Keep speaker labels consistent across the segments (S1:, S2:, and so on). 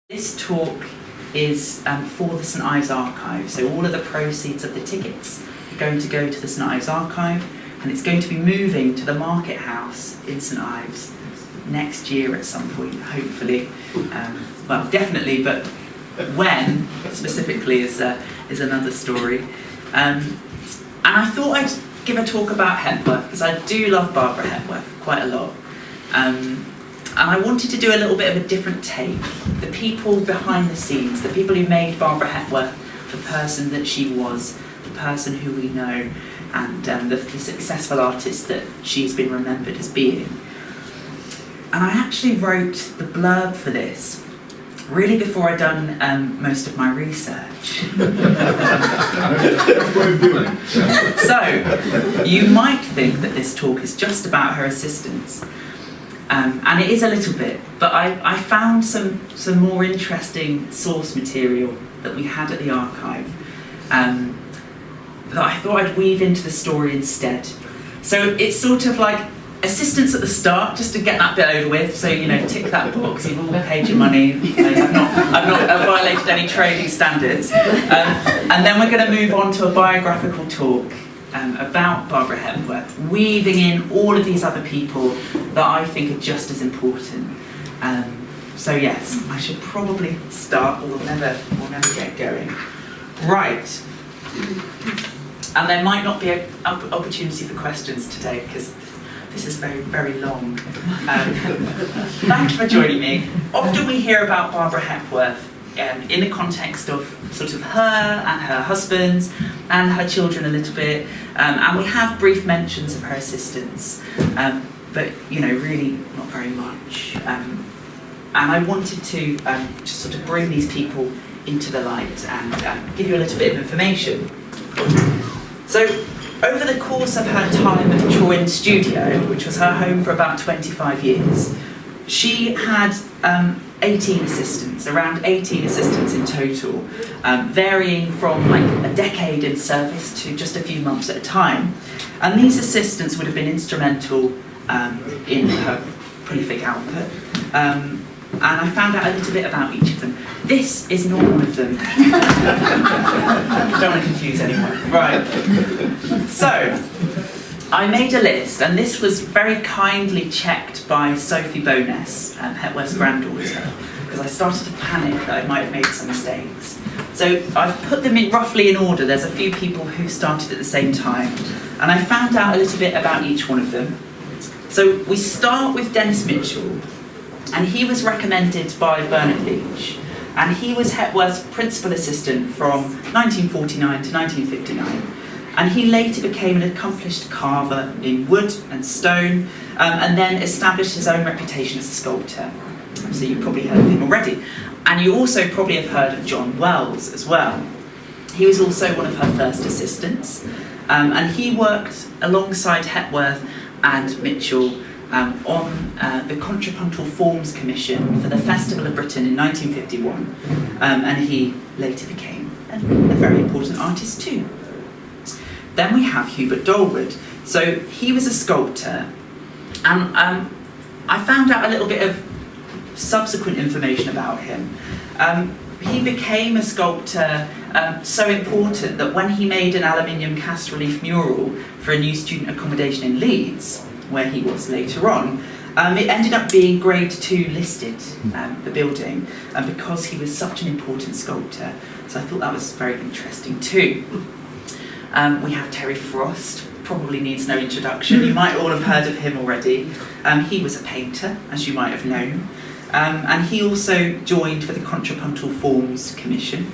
S1: This talk is for the St Ives Archive, so all of the proceeds of the tickets are going to go to the St Ives Archive, and it's going to be moving to the Market House in St Ives next year at some point, hopefully. Well, definitely, but when specifically is another story. And I thought I'd give a talk about Hepworth, because I do love Barbara Hepworth quite a lot. And I wanted to do a little bit of a different take. The people behind the scenes, the people who made Barbara Hepworth the person that she was, the person who we know, and the successful artist that she's been remembered as being. And I actually wrote the blurb for this really before I'd done most of my research. So, you might think that this talk is just about her assistants. And it is a little bit, but I found some more interesting source material that we had at the archive that I thought I'd weave into the story instead. So it's sort of like assistance at the start, just to get that bit over with. So, you know, tick that box, you've all paid your money, I've not violated any trading standards. And then we're going to move on to a biographical talk about Barbara Hepworth, weaving in all of these other people that I think are just as important. So yes, I should probably start, or we'll never get going. Right. And there might not be an opportunity for questions today, because this is very, very long. Thank you for joining me. Often we hear about Barbara Hepworth in the context of sort of her and her husbands and her children a little bit, and we have brief mentions of her assistants, but you know, really not very much. And I wanted to just sort of bring these people into the light and give you a little bit of information. So, over the course of her time at the Troyne studio, which was her home for about 25 years, she had 18 assistants, around 18 assistants in total, varying from like a decade in service to just a few months at a time. And these assistants would have been instrumental in her prolific output. And I found out a little bit about each of them. This is not one of them. Don't want to confuse anyone. Right. So, I made a list, and this was very kindly checked by Sophie Bowness, Hepworth's granddaughter, because I started to panic that I might have made some mistakes. So I've put them in roughly in order. There's a few people who started at the same time, and I found out a little bit about each one of them. So we start with Dennis Mitchell, and he was recommended by Bernard Leach, and he was Hepworth's principal assistant from 1949 to 1959. And he later became an accomplished carver in wood and stone, and then established his own reputation as a sculptor. So you've probably heard of him already. And you also probably have heard of John Wells as well. He was also one of her first assistants, and he worked alongside Hepworth and Mitchell on the Contrapuntal Forms Commission for the Festival of Britain in 1951, and he later became a very important artist too. Then we have Hubert Dolwood. So he was a sculptor, and I found out a little bit of subsequent information about him. He became a sculptor so important that when he made an aluminium cast relief mural for a new student accommodation in Leeds, where he was later on, it ended up being Grade 2 listed, the building, because he was such an important sculptor. So I thought that was very interesting too. We have Terry Frost, probably needs no introduction. You might all have heard of him already. He was a painter, as you might have known. And he also joined for the Contrapuntal Forms Commission.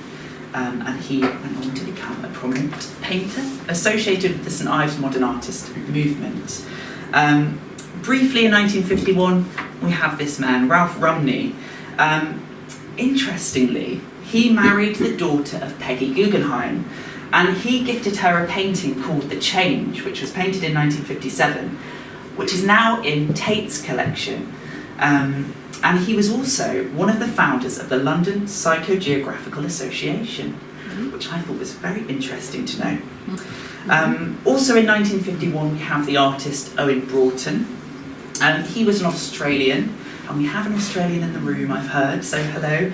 S1: And he went on to become a prominent painter associated with the St Ives modern artist movement. Briefly in 1951, we have this man, Ralph Rumney. Interestingly, he married the daughter of Peggy Guggenheim, and he gifted her a painting called The Change, which was painted in 1957, which is now in Tate's collection. And he was also one of the founders of the London Psychogeographical Association, which I thought was very interesting to know. Also in 1951, we have the artist Owen Broughton. He was an Australian, and we have an Australian in the room, I've heard, so hello.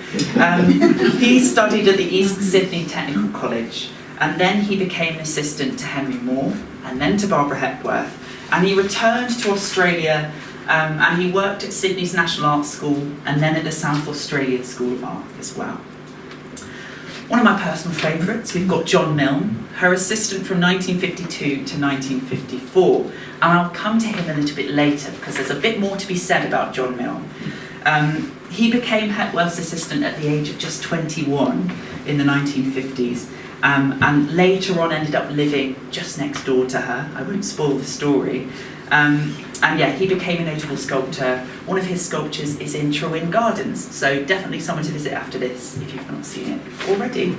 S1: He studied at the East Sydney Technical College, and then he became an assistant to Henry Moore, and then to Barbara Hepworth, and he returned to Australia, and he worked at Sydney's National Arts School, and then at the South Australian School of Art as well. One of my personal favourites, we've got John Milne, her assistant from 1952 to 1954. And I'll come to him a little bit later because there's a bit more to be said about John Milne. He became Hepworth's assistant at the age of just 21 in the 1950s, and later on ended up living just next door to her. I won't spoil the story. And yeah, he became a notable sculptor. One of his sculptures is in Trewin Gardens, so definitely someone to visit after this if you've not seen it already.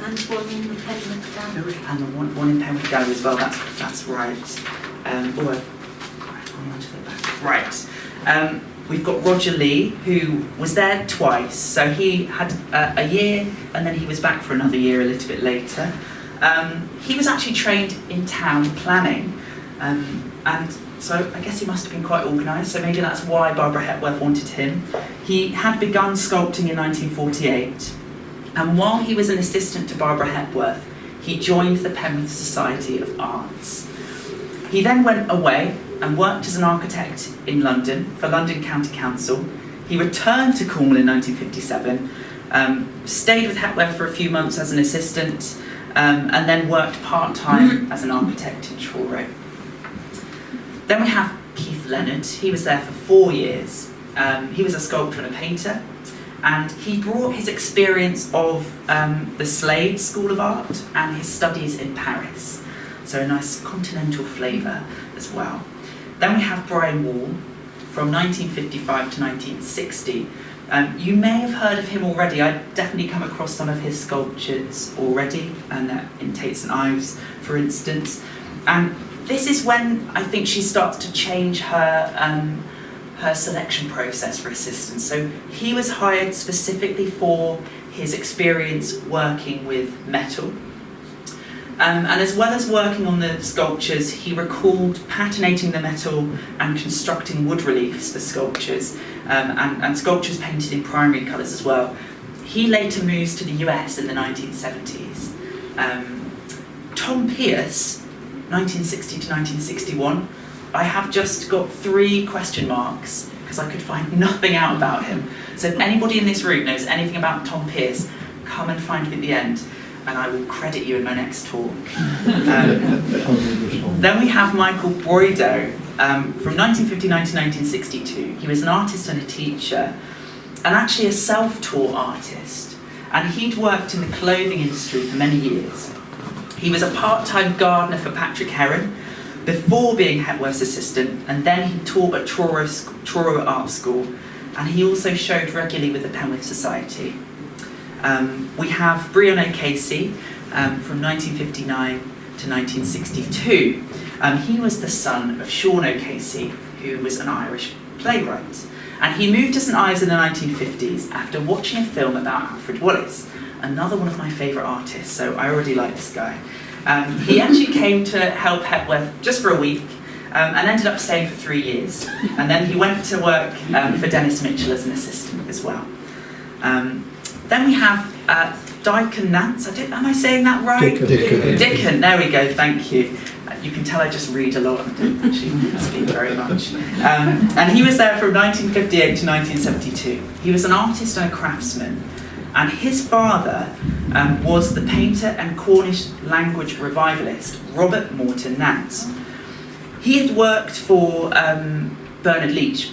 S2: And one in the Penrith Gallery.
S1: And the one in Penrith Gallery as well, that's right. Right. We've got Roger Lee, who was there twice, so he had a year and then he was back for another year a little bit later. He was actually trained in town planning, and so I guess he must have been quite organised, so maybe that's why Barbara Hepworth wanted him. He had begun sculpting in 1948, and while he was an assistant to Barbara Hepworth, he joined the Penrith Society of Arts. He then went away and worked as an architect in London for London County Council. He returned to Cornwall in 1957, stayed with Hepworth for a few months as an assistant, and then worked part-time as an architect in Truro. Then we have Keith Leonard. He was there for 4 years. He was a sculptor and a painter, and he brought his experience of the Slade School of Art and his studies in Paris. So a nice continental flavour as well. Then we have Brian Wall from 1955 to 1960. You may have heard of him already. I've definitely come across some of his sculptures already, and in Tate St Ives, for instance. And this is when I think she starts to change her selection process for assistants. So he was hired specifically for his experience working with metal. And as well as working on the sculptures, he recalled patinating the metal and constructing wood reliefs for sculptures, and sculptures painted in primary colours as well. He later moves to the US in the 1970s. Tom Pierce, 1960 to 1961, I have just got 3 question marks because I could find nothing out about him. So if anybody in this room knows anything about Tom Pierce, come and find me at the end, and I will credit you in my next talk. Then we have Michael Broido, from 1959 to 1962. He was an artist and a teacher, and actually a self-taught artist. And he'd worked in the clothing industry for many years. He was a part-time gardener for Patrick Heron before being Hepworth's assistant, and then he taught at Truro Art School, and he also showed regularly with the Penrith Society. We have Brian O'Casey from 1959 to 1962. He was the son of Sean O'Casey, who was an Irish playwright. And he moved to St Ives in the 1950s after watching a film about Alfred Wallace, another one of my favourite artists, so I already like this guy. He actually came to help Hepworth just for a week, and ended up staying for 3 years. And then he went to work for Dennis Mitchell as an assistant as well. Then we have Dickon Nance. Am I saying that right? Dickon, there we go, thank you. You can tell I just read a lot and don't actually speak very much. And he was there from 1958 to 1972. He was an artist and a craftsman. And his father was the painter and Cornish language revivalist, Robert Morton Nance. He had worked for Bernard Leach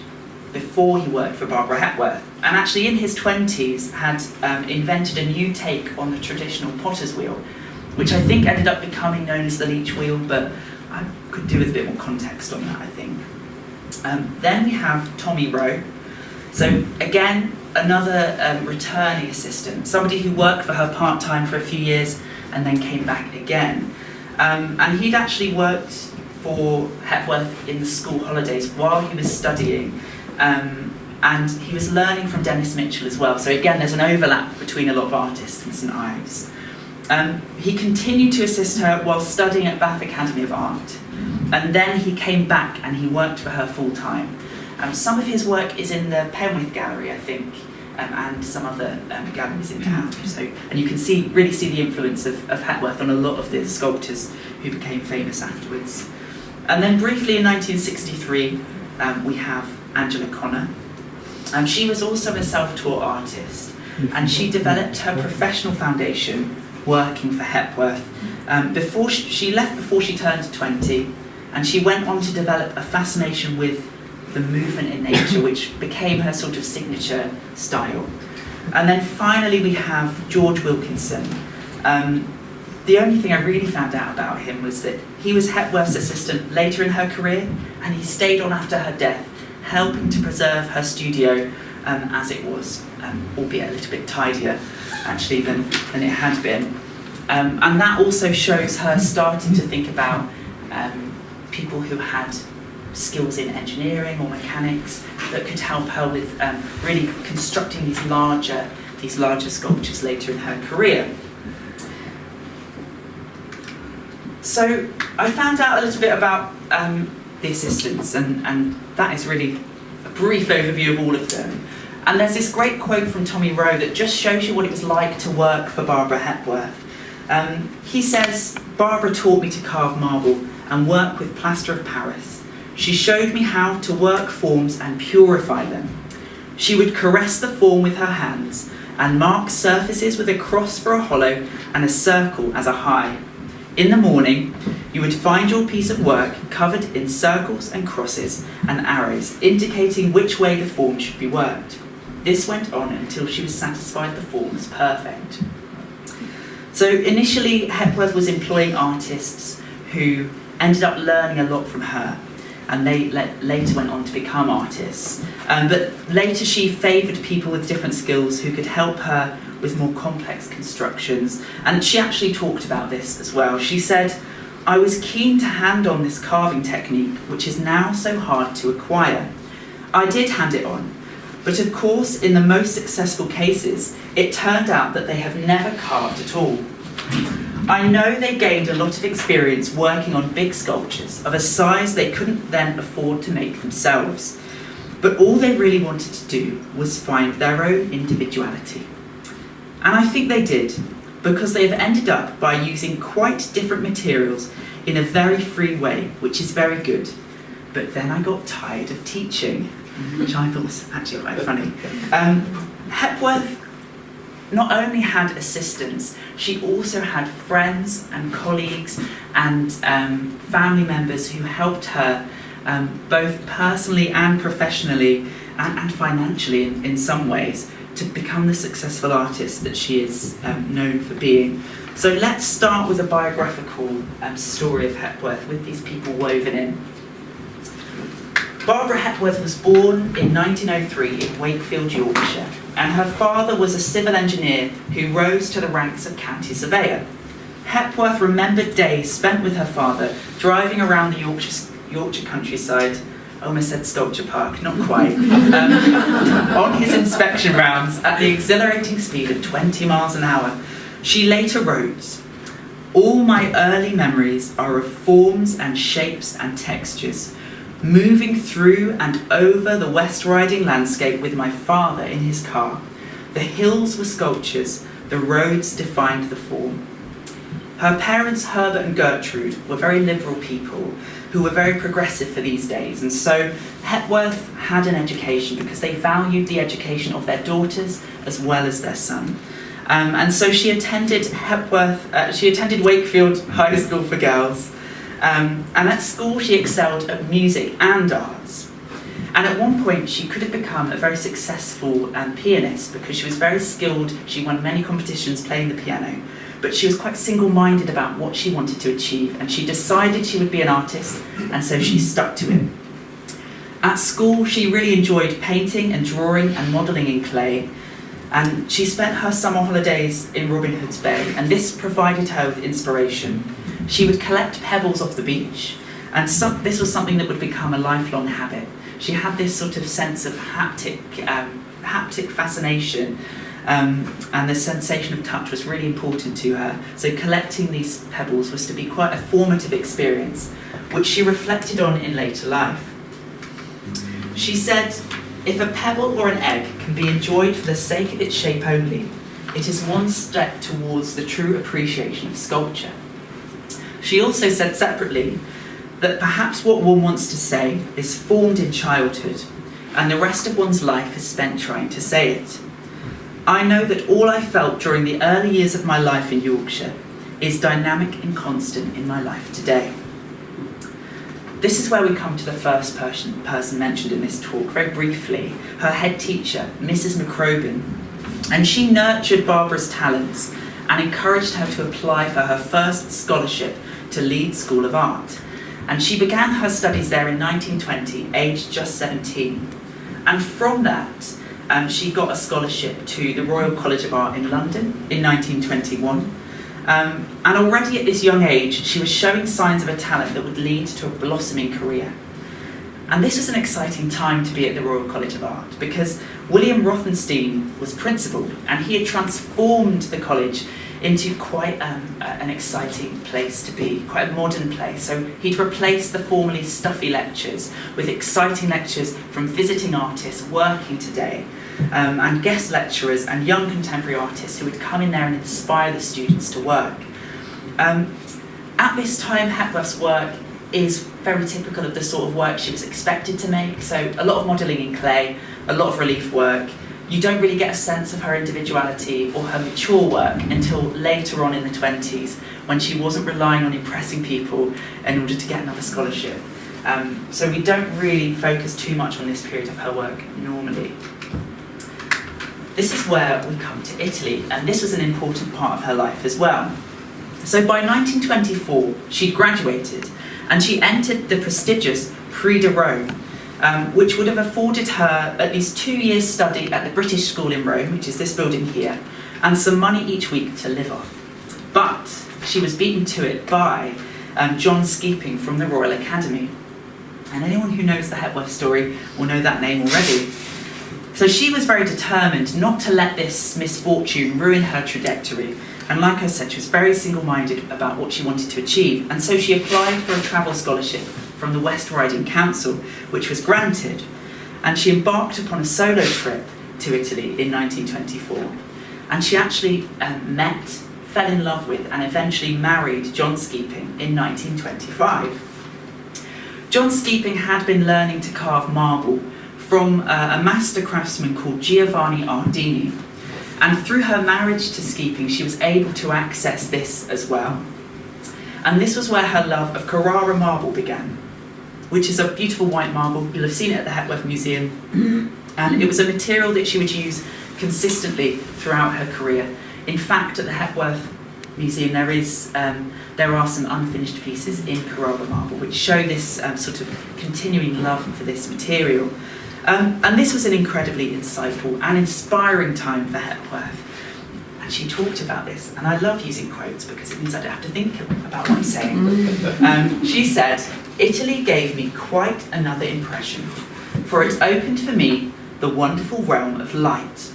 S1: before he worked for Barbara Hepworth, and actually in his 20s had invented a new take on the traditional potter's wheel, which I think ended up becoming known as the Leach wheel, but I could do with a bit more context on that, I think. Then we have Tommy Rowe. So again, another returning assistant, somebody who worked for her part-time for a few years and then came back again. And he'd actually worked for Hepworth in the school holidays while he was studying. And he was learning from Dennis Mitchell as well. So again, there's an overlap between a lot of artists in St Ives. He continued to assist her while studying at Bath Academy of Art. and then he came back and he worked for her full time. Some of his work is in the Penwith Gallery, I think, and some other galleries in town. So, and you can really see the influence of Hepworth on a lot of the sculptors who became famous afterwards. And then briefly in 1963, we have Angela Connor. She was also a self-taught artist, and she developed her professional foundation working for Hepworth. She left before she turned 20, and she went on to develop a fascination with the movement in nature, which became her sort of signature style. And then finally we have George Wilkinson. The only thing I really found out about him was that he was Hepworth's assistant later in her career, and he stayed on after her death, helping to preserve her studio as it was, albeit a little bit tidier actually than it had been. And that also shows her starting to think about people who had skills in engineering or mechanics that could help her with really constructing these larger sculptures later in her career. So I found out a little bit about the assistants, and that is really a brief overview of all of them. And there's this great quote from Tommy Rowe that just shows you what it was like to work for Barbara Hepworth. He says, "Barbara taught me to carve marble and work with plaster of Paris. She showed me how to work forms and purify them. She would caress the form with her hands and mark surfaces with a cross for a hollow and a circle as a high. In the morning, you would find your piece of work covered in circles and crosses and arrows, indicating which way the form should be worked. This went on until she was satisfied the form was perfect." So initially, Hepworth was employing artists who ended up learning a lot from her, and they later went on to become artists. But later she favoured people with different skills who could help her with more complex constructions. And she actually talked about this as well. She said, "I was keen to hand on this carving technique, which is now so hard to acquire. I did hand it on, but of course, in the most successful cases, it turned out that they have never carved at all. I know they gained a lot of experience working on big sculptures of a size they couldn't then afford to make themselves, but all they really wanted to do was find their own individuality. And I think they did, because they have ended up by using quite different materials in a very free way, which is very good. But then I got tired of teaching," which I thought was actually quite funny. Hepworth not only had assistants, she also had friends and colleagues and family members who helped her both personally and professionally and financially in some ways to become the successful artist that she is known for being. So let's start with a biographical story of Hepworth with these people woven in. Barbara Hepworth was born in 1903 in Wakefield, Yorkshire, and her father was a civil engineer who rose to the ranks of county surveyor. Hepworth remembered days spent with her father driving around the Yorkshire countryside, I almost said Sculpture Park, not quite, on his inspection rounds at the exhilarating speed of 20 miles an hour. She later wrote, "All my early memories are of forms and shapes and textures, moving through and over the West Riding landscape with my father in his car. The hills were sculptures, the roads defined the form." Her parents, Herbert and Gertrude, were very liberal people who were very progressive for these days, and so Hepworth had an education because they valued the education of their daughters as well as their son. And so she attended Wakefield High School for Girls. And at school she excelled at music and arts. And at one point she could have become a very successful pianist because she was very skilled. She won many competitions playing the piano, but she was quite single-minded about what she wanted to achieve, and she decided she would be an artist, and so she stuck to it. At school she really enjoyed painting and drawing and modelling in clay, and she spent her summer holidays in Robin Hood's Bay, and this provided her with inspiration. She would collect pebbles off the beach, and this was something that would become a lifelong habit. She had this sort of sense of haptic fascination, and the sensation of touch was really important to her. So collecting these pebbles was to be quite a formative experience, which she reflected on in later life. She said, "If a pebble or an egg can be enjoyed for the sake of its shape only, it is one step towards the true appreciation of sculpture." She also said separately that perhaps what one wants to say is formed in childhood, and the rest of one's life is spent trying to say it. "I know that all I felt during the early years of my life in Yorkshire is dynamic and constant in my life today." This is where we come to the first person mentioned in this talk, very briefly, her head teacher, Mrs. McRobin. And she nurtured Barbara's talents and encouraged her to apply for her first scholarship to Leeds School of Art. And she began her studies there in 1920, aged just 17. And from that, she got a scholarship to the Royal College of Art in London in 1921. And already at this young age, she was showing signs of a talent that would lead to a blossoming career. And this was an exciting time to be at the Royal College of Art, because William Rothenstein was principal, and he had transformed the college into quite an exciting place to be, quite a modern place. So he'd replaced the formerly stuffy lectures with exciting lectures from visiting artists working today, and guest lecturers and young contemporary artists who would come in there and inspire the students to work. At this time, Hepworth's work is very typical of the sort of work she was expected to make, so a lot of modelling in clay, a lot of relief work. You don't really get a sense of her individuality or her mature work until later on in the 20s, when she wasn't relying on impressing people in order to get another scholarship. So we don't really focus too much on this period of her work normally. This is where we come to Italy, and this was an important part of her life as well. So by 1924, she'd graduated, and she entered the prestigious Prix de Rome, which would have afforded her at least 2 years' study at the British School in Rome, which is this building here, and some money each week to live off. But she was beaten to it by John Skeeping from the Royal Academy. And anyone who knows the Hepworth story will know that name already. So she was very determined not to let this misfortune ruin her trajectory. And like I said, she was very single-minded about what she wanted to achieve. And so she applied for a travel scholarship from the West Riding Council, which was granted. And she embarked upon a solo trip to Italy in 1924. And she actually met, fell in love with, and eventually married John Skeeping in 1925. John Skeeping had been learning to carve marble from a master craftsman called Giovanni Ardini. And through her marriage to Skeeping, she was able to access this as well. And this was where her love of Carrara marble began, which is a beautiful white marble. You'll have seen it at the Hepworth Museum. And it was a material that she would use consistently throughout her career. In fact, at the Hepworth Museum, there are some unfinished pieces in Carrara marble which show this sort of continuing love for this material. And this was an incredibly insightful and inspiring time for Hepworth. And she talked about this, and I love using quotes because it means I don't have to think about what I'm saying. She said, "Italy gave me quite another impression, for it opened for me the wonderful realm of light.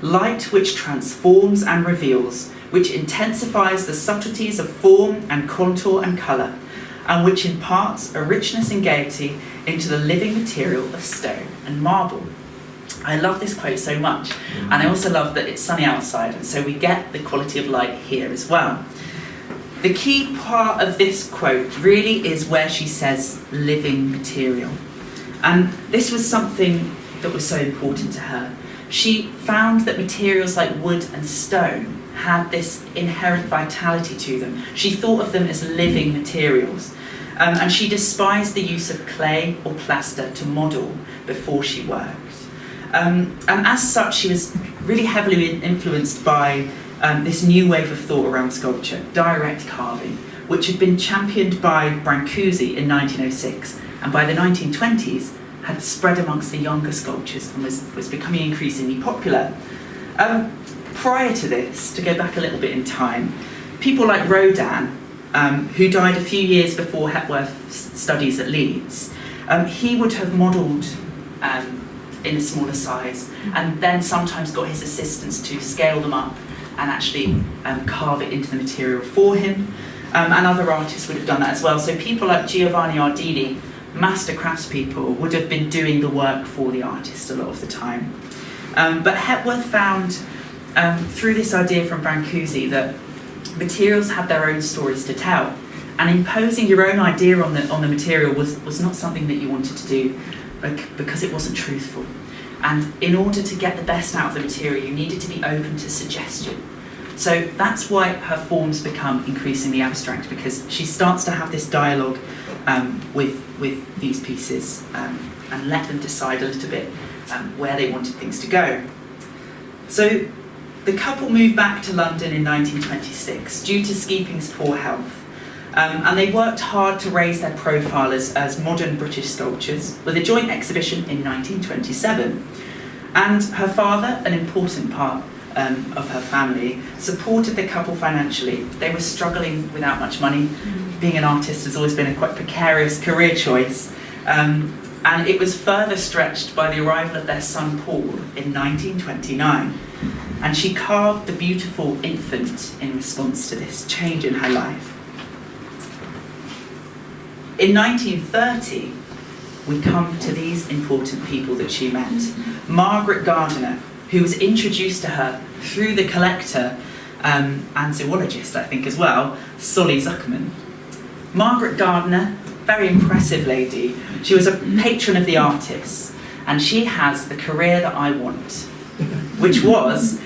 S1: Light which transforms and reveals, which intensifies the subtleties of form and contour and colour, and which imparts a richness and gaiety into the living material of stone and marble." I love this quote so much, and I also love that it's sunny outside, and so we get the quality of light here as well. The key part of this quote really is where she says living material, and this was something that was so important to her. She found that materials like wood and stone had this inherent vitality to them. She thought of them as living materials. And she despised the use of clay or plaster to model before she worked. And as such, she was really heavily influenced by this new wave of thought around sculpture, direct carving, which had been championed by Brancusi in 1906, and by the 1920s had spread amongst the younger sculptors and was becoming increasingly popular. Prior to this, to go back a little bit in time, people like Rodin, who died a few years before Hepworth's studies at Leeds, he would have modelled in a smaller size, and then sometimes got his assistants to scale them up and actually carve it into the material for him. And other artists would have done that as well. So people like Giovanni Ardini, master craftspeople, would have been doing the work for the artist a lot of the time. But Hepworth found, through this idea from Brancusi, that materials had their own stories to tell, and imposing your own idea on the material was not something that you wanted to do, because it wasn't truthful. And in order to get the best out of the material, you needed to be open to suggestion. So that's why her forms become increasingly abstract, because she starts to have this dialogue with these pieces, and let them decide a little bit where they wanted things to go. So the couple moved back to London in 1926 due to Skeeping's poor health. And they worked hard to raise their profile as modern British sculptors, with a joint exhibition in 1927. And her father, an important part of her family, supported the couple financially. They were struggling without much money. Being an artist has always been a quite precarious career choice. And it was further stretched by the arrival of their son Paul in 1929. And she carved the beautiful infant in response to this change in her life. In 1930, we come to these important people that she met. Margaret Gardner, who was introduced to her through the collector and zoologist, I think, as well, Solly Zuckerman. Margaret Gardner, very impressive lady. She was a patron of the artists, and she has the career that I want, which was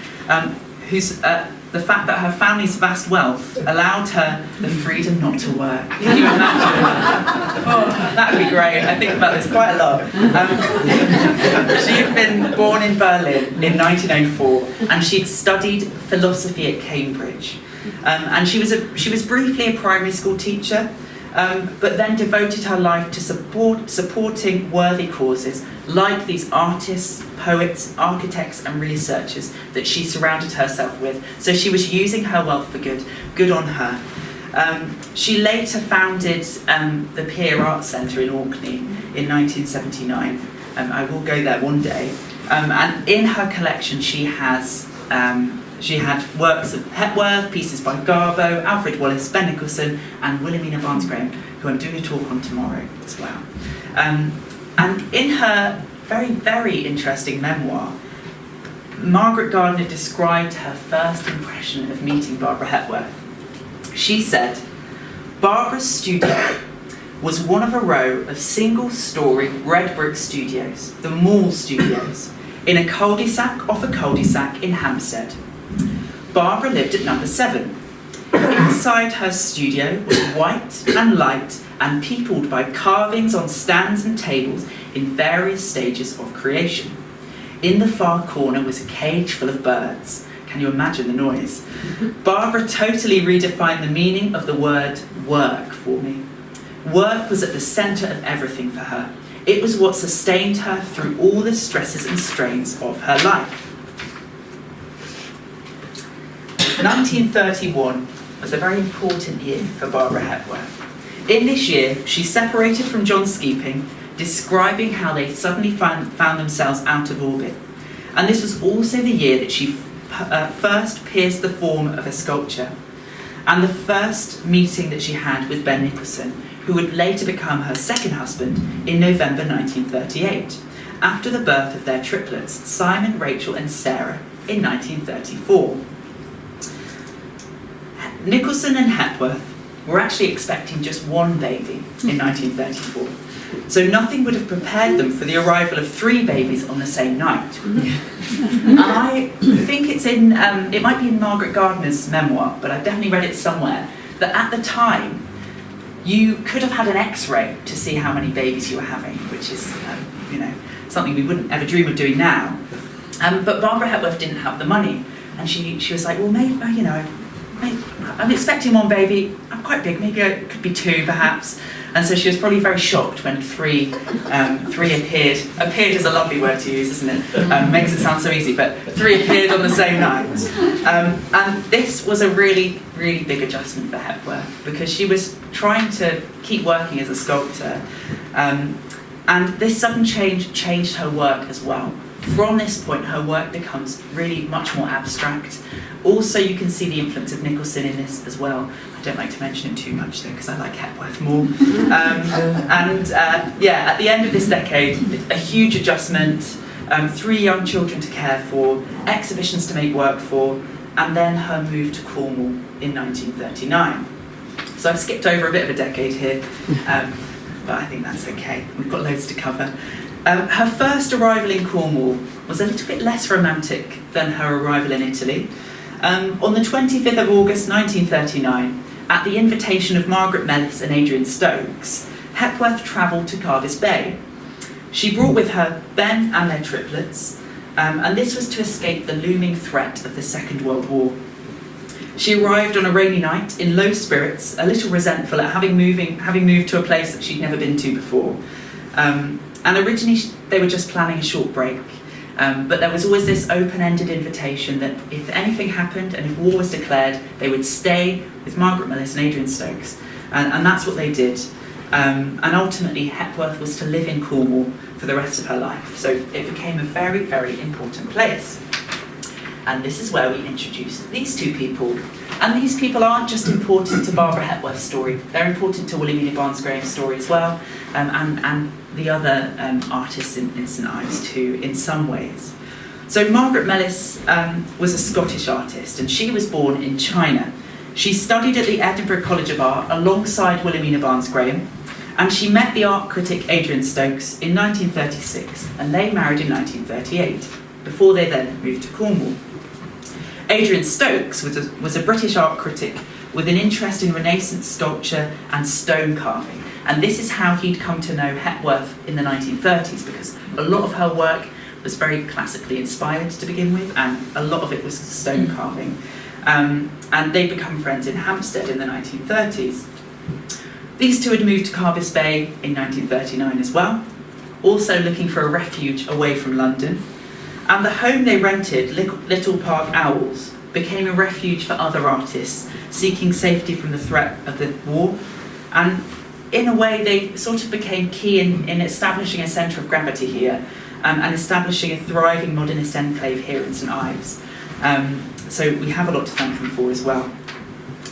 S1: the fact that her family's vast wealth allowed her the freedom not to work. Can you imagine? Oh, that would be great. I think about this quite a lot. She had been born in Berlin in 1904, and she'd studied philosophy at Cambridge. And she was briefly a primary school teacher, but then devoted her life to supporting worthy causes like these artists, poets, architects and researchers that she surrounded herself with. So she was using her wealth for good. Good on her. She later founded the Pier Art Centre in Orkney in 1979. I will go there one day. And in her collection she had works of Hepworth, pieces by Garbo, Alfred Wallace, Ben Nicholson and Wilhelmina Barnes-Graham, who I'm doing a talk on tomorrow as well. And in her very, very interesting memoir, Margaret Gardner described her first impression of meeting Barbara Hepworth. She said, "Barbara's studio was one of a row of single-storey red brick studios, the Mall Studios, in a cul-de-sac off a cul-de-sac in Hampstead. Barbara lived at number 7. Inside her studio was white and light and peopled by carvings on stands and tables in various stages of creation. In the far corner was a cage full of birds. Can you imagine the noise? Barbara totally redefined the meaning of the word work for me. Work was at the centre of everything for her. It was what sustained her through all the stresses and strains of her life." 1931 was a very important year for Barbara Hepworth. In this year, she separated from John Skeeping, describing how they suddenly found themselves out of orbit. And this was also the year that she first pierced the form of a sculpture, and the first meeting that she had with Ben Nicholson, who would later become her second husband in November 1938, after the birth of their triplets, Simon, Rachel and Sarah, in 1934. Nicholson and Hepworth were actually expecting just one baby in 1934, so nothing would have prepared them for the arrival of 3 babies on the same night. And I think it's in, it might be in Margaret Gardner's memoir, but I've definitely read it somewhere, that at the time you could have had an X-ray to see how many babies you were having, which is, something we wouldn't ever dream of doing now. But Barbara Hepworth didn't have the money, and she was like, well, maybe, I'm expecting 1 baby. I'm quite big. Maybe it could be 2, perhaps. And so she was probably very shocked when 3 appeared. Appeared is a lovely word to use, isn't it? Makes it sound so easy. But 3 appeared on the same night. And this was a really, really big adjustment for Hepworth, because she was trying to keep working as a sculptor, And this sudden change changed her work as well. From this point, her work becomes really much more abstract. Also, you can see the influence of Nicholson in this as well. I don't like to mention him too much though, because I like Hepworth more. Yeah, at the end of this decade, a huge adjustment, 3 young children to care for, exhibitions to make work for, and then her move to Cornwall in 1939. So I've skipped over a bit of a decade here, but I think that's okay. We've got loads to cover. Her first arrival in Cornwall was a little bit less romantic than her arrival in Italy. On the 25th of August 1939, at the invitation of Margaret Mellis and Adrian Stokes, Hepworth travelled to Carvis Bay. She brought with her Ben and their triplets, and this was to escape the looming threat of the Second World War. She arrived on a rainy night in low spirits, a little resentful at having moved to a place that she'd never been to before. And originally they were just planning a short break, but there was always this open-ended invitation that if anything happened and if war was declared, they would stay with Margaret Mellis and Adrian Stokes, and that's what they did. And ultimately Hepworth was to live in Cornwall for the rest of her life, so it became a very, very important place. And this is where we introduce these two people. And these people aren't just important to Barbara Hepworth's story, they're important to William Barnes-Graham's story as well, and the other artists in St Ives too, in some ways. So Margaret Mellis was a Scottish artist, and she was born in China. She studied at the Edinburgh College of Art alongside William Barnes-Graham, and she met the art critic Adrian Stokes in 1936, and they married in 1938, before they then moved to Cornwall. Adrian Stokes was a British art critic with an interest in Renaissance sculpture and stone carving, and this is how he'd come to know Hepworth in the 1930s, because a lot of her work was very classically inspired to begin with, and a lot of it was stone carving. And they'd become friends in Hampstead in the 1930s. These two had moved to Carvis Bay in 1939 as well, also looking for a refuge away from London. And the home they rented, Little Park Owls, became a refuge for other artists seeking safety from the threat of the war. And in a way, they sort of became key in establishing a centre of gravity here, and establishing a thriving modernist enclave here in St Ives. So we have a lot to thank them for as well.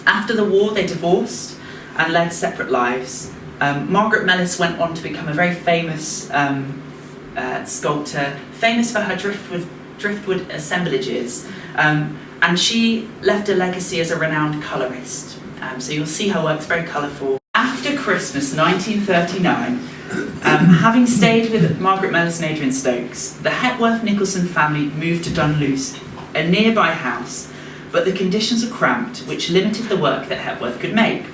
S1: After the war, they divorced and led separate lives. Margaret Mellis went on to become a very famous sculptor, famous for her driftwood assemblages, and she left a legacy as a renowned colourist. So you'll see her work's very colourful. After Christmas 1939, having stayed with Margaret Mellis and Adrian Stokes, the Hepworth-Nicholson family moved to Dunluce, a nearby house, but the conditions were cramped, which limited the work that Hepworth could make.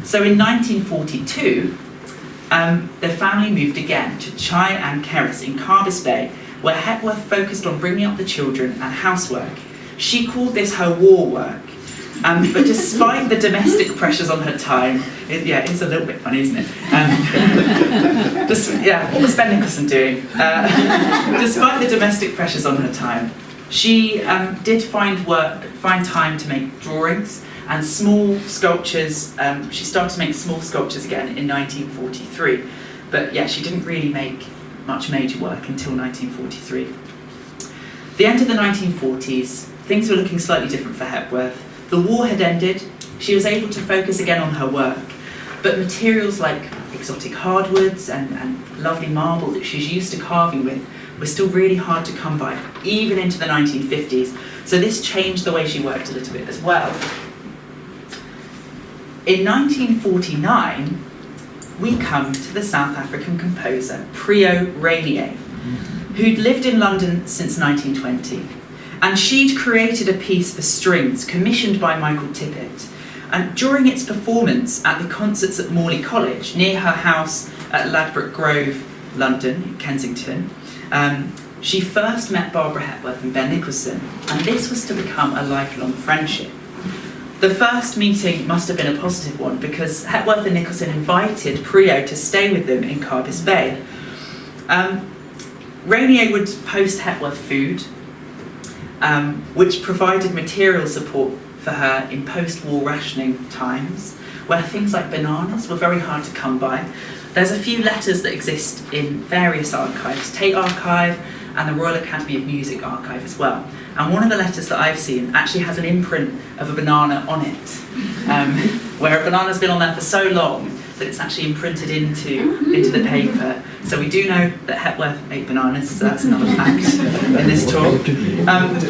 S1: So in 1942, the family moved again to Chai and Kerris in Carvis Bay, where Hepworth focused on bringing up the children and housework. She called this her war work, but despite the domestic pressures on her time, it's a little bit funny, isn't it? What was Ben Nicholson doing? Despite the domestic pressures on her time, she did find time to make drawings and small sculptures. She started to make small sculptures again in 1943, but yeah, she didn't really make much major work until 1943. The end of the 1940s, things were looking slightly different for Hepworth. The war had ended, she was able to focus again on her work, but materials like exotic hardwoods and lovely marble that she's used to carving with were still really hard to come by, even into the 1950s, so this changed the way she worked a little bit as well. In 1949, we come to the South African composer Prio Rainier, who'd lived in London since 1920. And she'd created a piece for strings commissioned by Michael Tippett. And during its performance at the concerts at Morley College, near her house at Ladbroke Grove, London, Kensington, she first met Barbara Hepworth and Ben Nicholson, and this was to become a lifelong friendship. The first meeting must have been a positive one, because Hepworth and Nicholson invited Prio to stay with them in Carvis Bay. Rainier would post Hepworth food, which provided material support for her in post-war rationing times, where things like bananas were very hard to come by. There's a few letters that exist in various archives, Tate Archive and the Royal Academy of Music Archive as well. And one of the letters that I've seen actually has an imprint of a banana on it, where a banana's been on there for so long that it's actually imprinted into the paper. So we do know that Hepworth ate bananas, so that's another fact in this talk.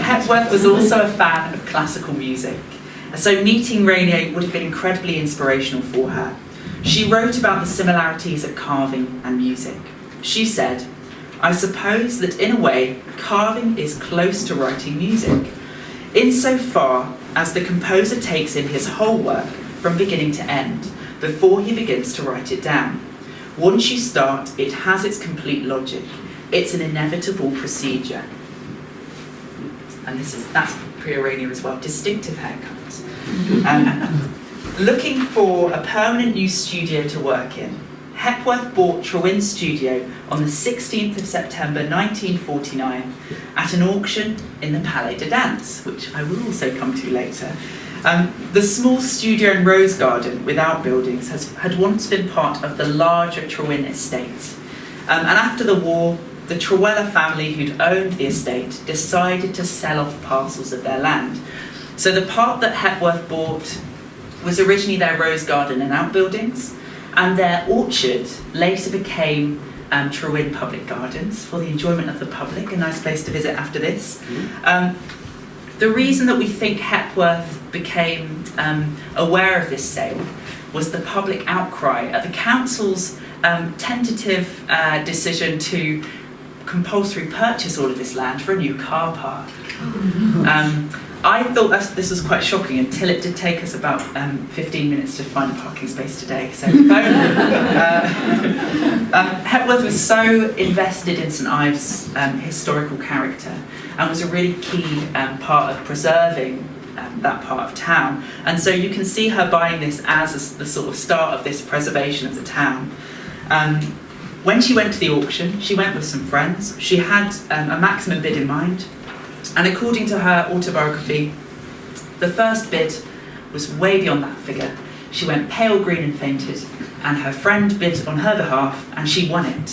S1: Hepworth was also a fan of classical music, so meeting Rainier would have been incredibly inspirational for her. She wrote about the similarities of carving and music. She said, "I suppose that in a way, carving is close to writing music, insofar as the composer takes in his whole work from beginning to end, before he begins to write it down. Once you start, it has its complete logic. It's an inevitable procedure." And that's Priya Rainier as well, distinctive haircuts. Looking for a permanent new studio to work in, Hepworth bought Trewyn's studio on the 16th of September 1949 at an auction in the Palais de Danse, which I will also come to later. The small studio in Rose Garden with outbuildings had once been part of the larger Trewyn estate. And after the war, the Trewella family who'd owned the estate decided to sell off parcels of their land. So the part that Hepworth bought was originally their Rose Garden and outbuildings, and their orchard later became Trewyn Public Gardens for the enjoyment of the public, a nice place to visit after this. The reason that we think Hepworth became aware of this sale was the public outcry at the council's tentative decision to compulsory purchase all of this land for a new car park. I thought this was quite shocking until it did take us about 15 minutes to find a parking space today. So Hepworth was so invested in St Ives' historical character and was a really key part of preserving that part of town. And so you can see her buying this as the sort of start of this preservation of the town. When she went to the auction, she went with some friends. She had a maximum bid in mind. And according to her autobiography, the first bid was way beyond that figure. She went pale green and fainted, and her friend bid on her behalf, and she won it.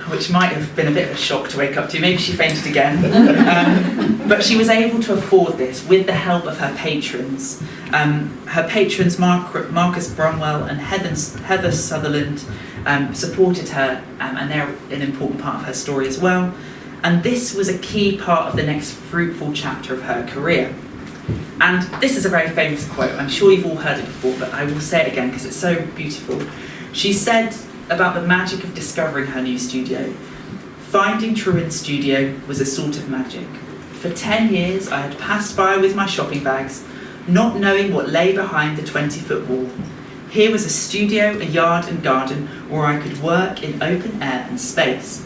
S1: Which might have been a bit of a shock to wake up to. Maybe she fainted again. But she was able to afford this with the help of her patrons. Her patrons, Marcus Bromwell and Heather Sutherland, supported her, and they're an important part of her story as well. And this was a key part of the next fruitful chapter of her career. And this is a very famous quote. I'm sure you've all heard it before, but I will say it again because it's so beautiful. She said about the magic of discovering her new studio, "Finding Trewyn's studio was a sort of magic. For 10 years I had passed by with my shopping bags, not knowing what lay behind the 20-foot wall. Here was a studio, a yard and garden where I could work in open air and space."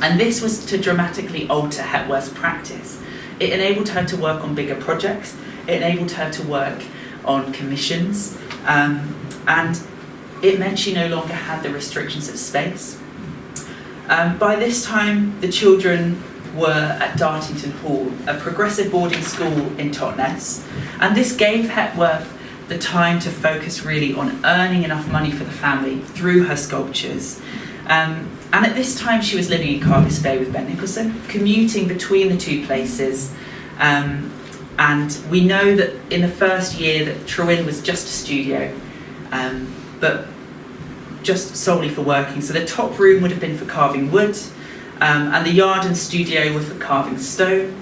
S1: And this was to dramatically alter Hepworth's practice. It enabled her to work on bigger projects, it enabled her to work on commissions, and it meant she no longer had the restrictions of space. By this time, the children were at Dartington Hall, a progressive boarding school in Totnes, and this gave Hepworth the time to focus really on earning enough money for the family through her sculptures. And at this time she was living in Cardiff Bay with Ben Nicholson, commuting between the two places. And we know that in the first year that Trewyn was just a studio, but just solely for working. So the top room would have been for carving wood, and the yard and studio were for carving stone.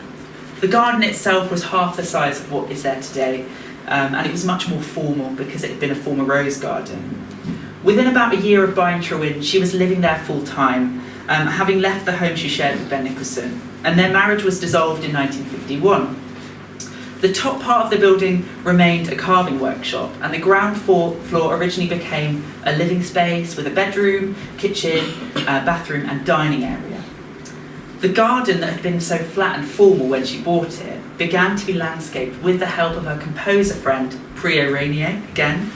S1: The garden itself was half the size of what is there today, and it was much more formal because it had been a former rose garden. Within about a year of buying Trewyn, she was living there full-time, having left the home she shared with Ben Nicholson, and their marriage was dissolved in 1951. The top part of the building remained a carving workshop, and the ground floor originally became a living space with a bedroom, kitchen, bathroom and dining area. The garden that had been so flat and formal when she bought it began to be landscaped with the help of her composer friend, Priya Rainier, again.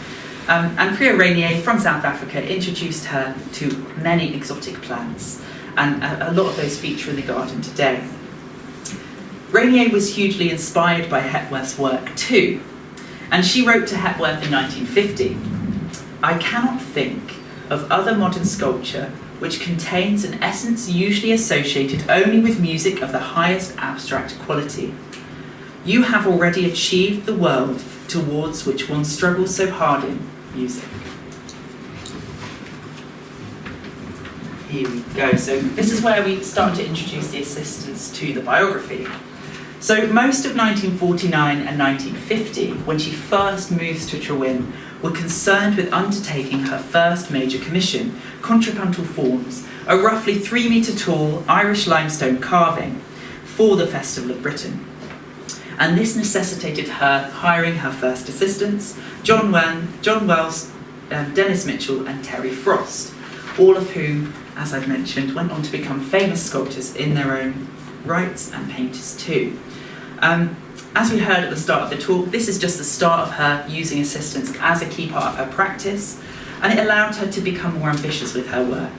S1: And Priya Rainier from South Africa introduced her to many exotic plants, and a lot of those feature in the garden today. Rainier was hugely inspired by Hepworth's work too, and she wrote to Hepworth in 1950, "I cannot think of other modern sculpture which contains an essence usually associated only with music of the highest abstract quality. You have already achieved the world towards which one struggles so hard in music. Here we go. So this is where we start to introduce the assistants to the biography. So most of 1949 and 1950, when she first moves to Trewin, were concerned with undertaking her first major commission, contrapuntal forms, a roughly 3 metre tall Irish limestone carving for the Festival of Britain. And this necessitated her hiring her first assistants, John Wells, Dennis Mitchell and Terry Frost, all of whom, as I've mentioned, went on to become famous sculptors in their own rights and painters too. As we heard at the start of the talk, this is just the start of her using assistants as a key part of her practice, and it allowed her to become more ambitious with her work.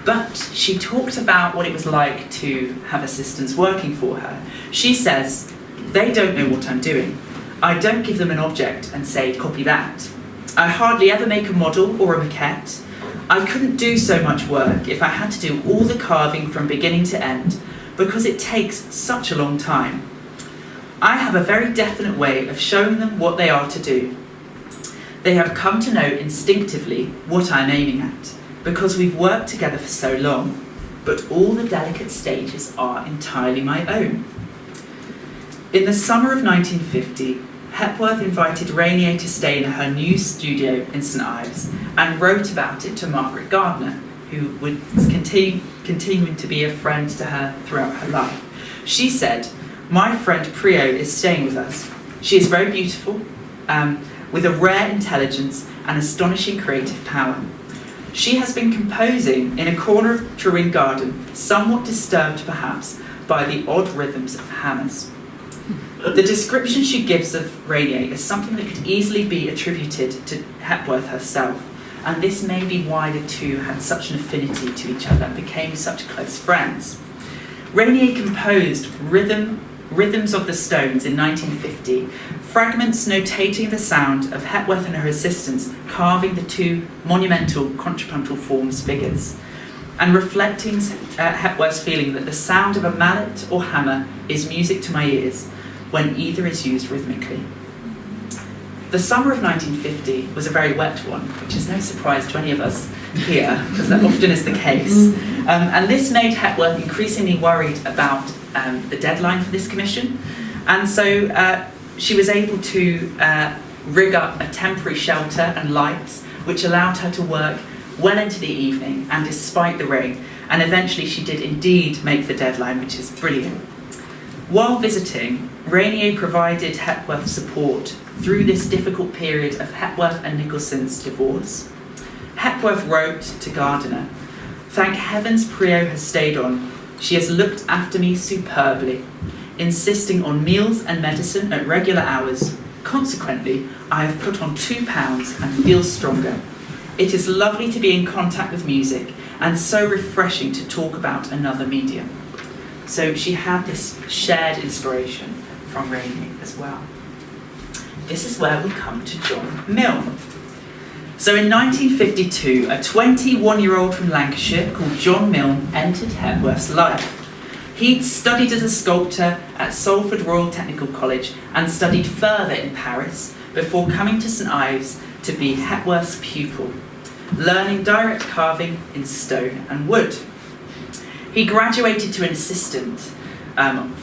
S1: But she talked about what it was like to have assistants working for her. She says, "They don't know what I'm doing. I don't give them an object and say, copy that. I hardly ever make a model or a maquette. I couldn't do so much work if I had to do all the carving from beginning to end, because it takes such a long time. I have a very definite way of showing them what they are to do. They have come to know instinctively what I'm aiming at, because we've worked together for so long, but all the delicate stages are entirely my own." In the summer of 1950, Hepworth invited Rainier to stay in her new studio in St Ives and wrote about it to Margaret Gardner, who was continuing to be a friend to her throughout her life. She said, "My friend Prio is staying with us. She is very beautiful, with a rare intelligence and astonishing creative power. She has been composing in a corner of Trewin Garden, somewhat disturbed perhaps by the odd rhythms of hammers." The description she gives of Rainier is something that could easily be attributed to Hepworth herself, and this may be why the two had such an affinity to each other and became such close friends. Rainier composed Rhythms of the Stones in 1950, fragments notating the sound of Hepworth and her assistants carving the two monumental contrapuntal forms figures, and reflecting Hepworth's feeling that the sound of a mallet or hammer is music to my ears when either is used rhythmically. The summer of 1950 was a very wet one, which is no surprise to any of us here, because that often is the case. And this made Hepworth increasingly worried about the deadline for this commission. And so she was able to rig up a temporary shelter and lights, which allowed her to work well into the evening and despite the rain. And eventually she did indeed make the deadline, which is brilliant. While visiting, Rainier provided Hepworth support through this difficult period of Hepworth and Nicholson's divorce. Hepworth wrote to Gardiner, "Thank heavens Prio has stayed on. She has looked after me superbly, insisting on meals and medicine at regular hours. Consequently, I have put on 2 pounds and feel stronger. It is lovely to be in contact with music and so refreshing to talk about another medium." So she had this shared inspiration from Rainier as well. This is where we come to John Milne. So in 1952, a 21-year-old from Lancashire called John Milne entered Hepworth's life. He'd studied as a sculptor at Salford Royal Technical College and studied further in Paris before coming to St Ives to be Hepworth's pupil, learning direct carving in stone and wood. He graduated to an assistant,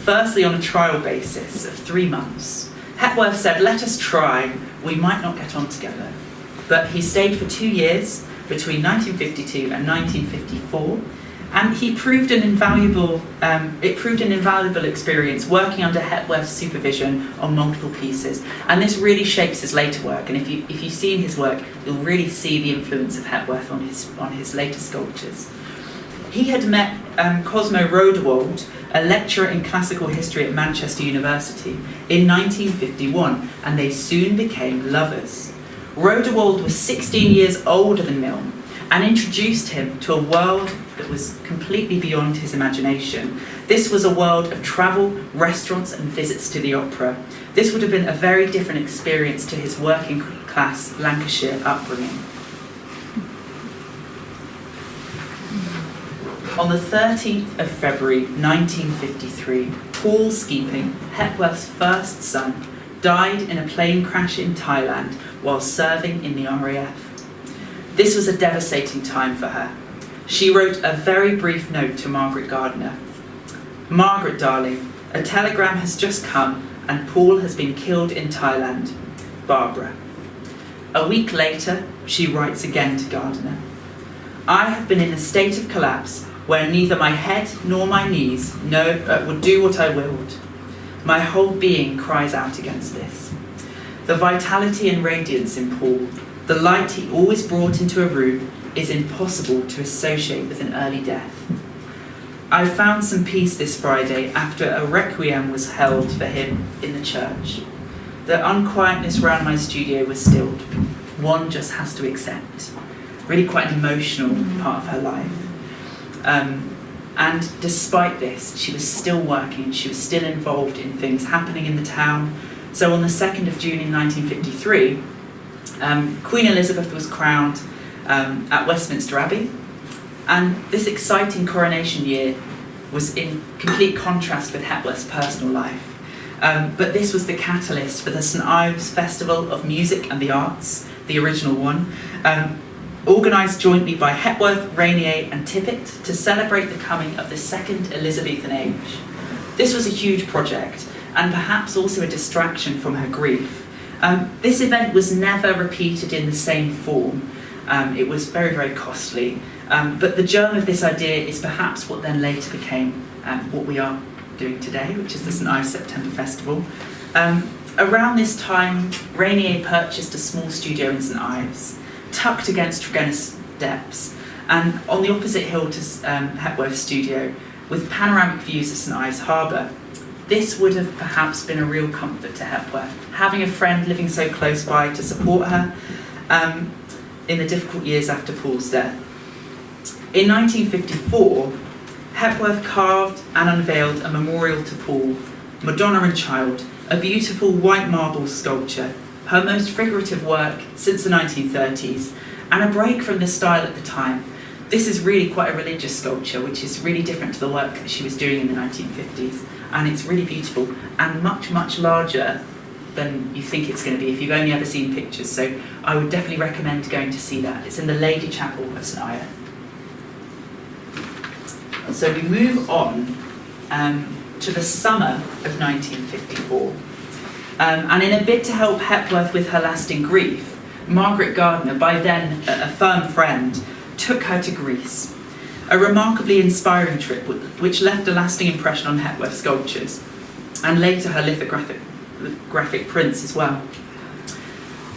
S1: firstly on a trial basis of 3 months. Hepworth said, "Let us try, we might not get on together." But he stayed for 2 years, between 1952 and 1954, and it proved an invaluable experience working under Hepworth's supervision on multiple pieces. And this really shapes his later work. And if you've seen his work, you'll really see the influence of Hepworth on his later sculptures. He had met Cosmo Rodewald, a lecturer in classical history at Manchester University, in 1951, and they soon became lovers. Rodewald was 16 years older than Milne and introduced him to a world that was completely beyond his imagination. This was a world of travel, restaurants and visits to the opera. This would have been a very different experience to his working class Lancashire upbringing. On the 13th of February 1953, Paul Skeeping, Hepworth's first son, died in a plane crash in Thailand while serving in the RAF. This was a devastating time for her. She wrote a very brief note to Margaret Gardner. "Margaret, darling, a telegram has just come and Paul has been killed in Thailand. Barbara." A week later, she writes again to Gardner. "I have been in a state of collapse where neither my head nor my knees would do what I willed. My whole being cries out against this. The vitality and radiance in Paul, the light he always brought into a room, is impossible to associate with an early death. I found some peace this Friday after a requiem was held for him in the church. The unquietness around my studio was stilled. One just has to accept." Really quite an emotional part of her life. And despite this, she was still working, she was still involved in things happening in the town. So on the 2nd of June in 1953, Queen Elizabeth was crowned at Westminster Abbey, and this exciting coronation year was in complete contrast with Hepworth's personal life. But this was the catalyst for the St Ives Festival of Music and the Arts, the original one, organised jointly by Hepworth, Rainier and Tippett to celebrate the coming of the second Elizabethan age. This was a huge project and perhaps also a distraction from her grief. This event was never repeated in the same form. It was very, very costly. But the germ of this idea is perhaps what then later became what we are doing today, which is the St Ives September Festival. Around this time, Rainier purchased a small studio in St Ives, tucked against Tregennis Steps, and on the opposite hill to Hepworth's studio, with panoramic views of St Ives Harbour. This would have perhaps been a real comfort to Hepworth, having a friend living so close by to support her in the difficult years after Paul's death. In 1954, Hepworth carved and unveiled a memorial to Paul, Madonna and Child, a beautiful white marble sculpture, her most figurative work since the 1930s, and a break from the style at the time. This is really quite a religious sculpture, which is really different to the work that she was doing in the 1950s, and it's really beautiful and much, much larger than you think it's going to be if you've only ever seen pictures, so I would definitely recommend going to see that. It's in the Lady Chapel of St Ives. So we move on to the summer of 1954. And in a bid to help Hepworth with her lasting grief, Margaret Gardner, by then a firm friend, took her to Greece. A remarkably inspiring trip which left a lasting impression on Hepworth's sculptures, and later her lithographic prints as well.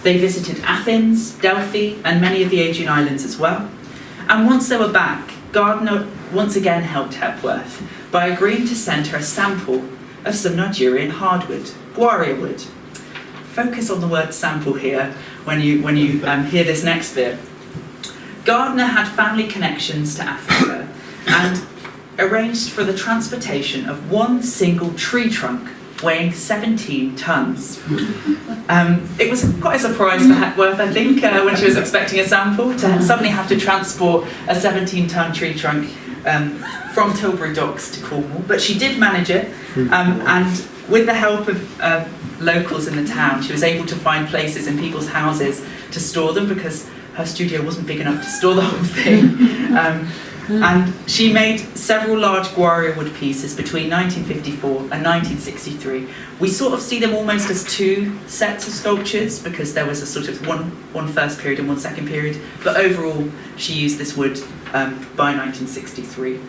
S1: They visited Athens, Delphi, and many of the Aegean islands as well. And once they were back, Gardner once again helped Hepworth by agreeing to send her a sample of some Nigerian hardwood, guaria wood. Focus on the word sample here when you hear this next bit. Gardner had family connections to Africa and arranged for the transportation of one single tree trunk weighing 17 tons. It was quite a surprise for Hepworth, I think, when she was expecting a sample, to suddenly have to transport a 17-ton tree trunk from Tilbury Docks to Cornwall, but she did manage it, and with the help of locals in the town, she was able to find places in people's houses to store them because her studio wasn't big enough to store the whole thing. And she made several large guaria wood pieces between 1954 and 1963. We sort of see them almost as two sets of sculptures because there was a sort of one first period and one second period, but overall she used this wood by 1963.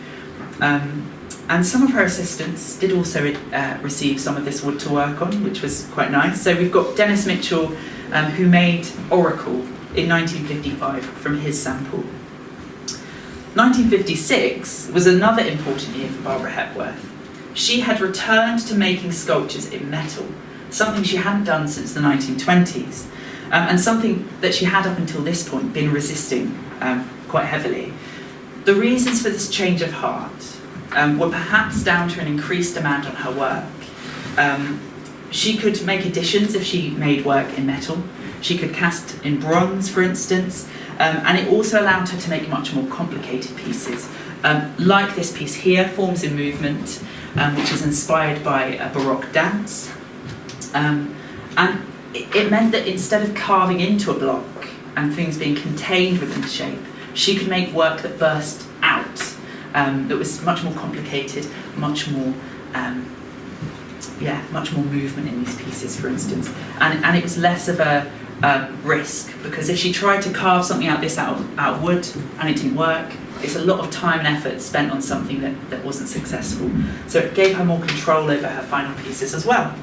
S1: And some of her assistants did also receive some of this wood to work on, which was quite nice. So we've got Dennis Mitchell, who made Oracle in 1955 from his sample. 1956 was another important year for Barbara Hepworth. She had returned to making sculptures in metal, something she hadn't done since the 1920s, and something that she had up until this point been resisting quite heavily. The reasons for this change of heart were perhaps down to an increased demand on her work. She could make additions if she made work in metal. She could cast in bronze, for instance, and it also allowed her to make much more complicated pieces, like this piece here, Forms in Movement, which is inspired by a Baroque dance. And it meant that instead of carving into a block and things being contained within the shape, she could make work that burst out, that was much more complicated, much more movement in these pieces, for instance. And it was less of a risk, because if she tried to carve something out of wood and it didn't work, it's a lot of time and effort spent on something that wasn't successful. So it gave her more control over her final pieces as well.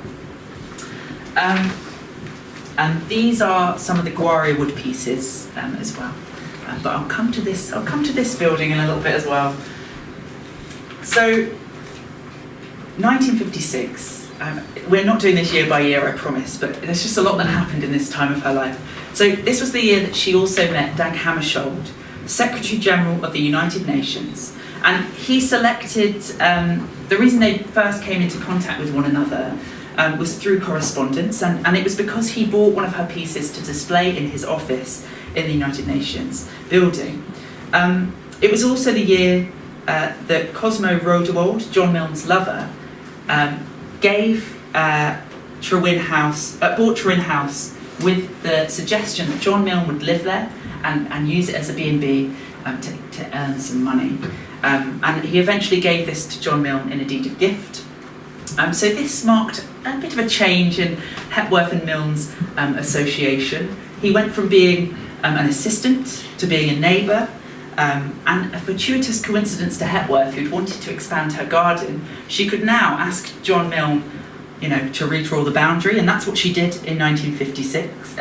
S1: And these are some of the Guaria wood pieces as well. But I'll come to this building in a little bit as well. So 1956. We're not doing this year by year, I promise, but there's just a lot that happened in this time of her life. So this was the year that she also met Dag Hammarskjöld, Secretary General of the United Nations. And he selected, the reason they first came into contact with one another was through correspondence, and it was because he bought one of her pieces to display in his office in the United Nations building. It was also the year that Cosmo Rodewald, John Milne's lover, bought Trewin House with the suggestion that John Milne would live there and use it as a B&B to earn some money. And he eventually gave this to John Milne in a deed of gift. So this marked a bit of a change in Hepworth and Milne's association. He went from being an assistant to being a neighbour, and a fortuitous coincidence to Hepworth, who'd wanted to expand her garden. She could now ask John Milne, to redraw the boundary, and that's what she did in 1956.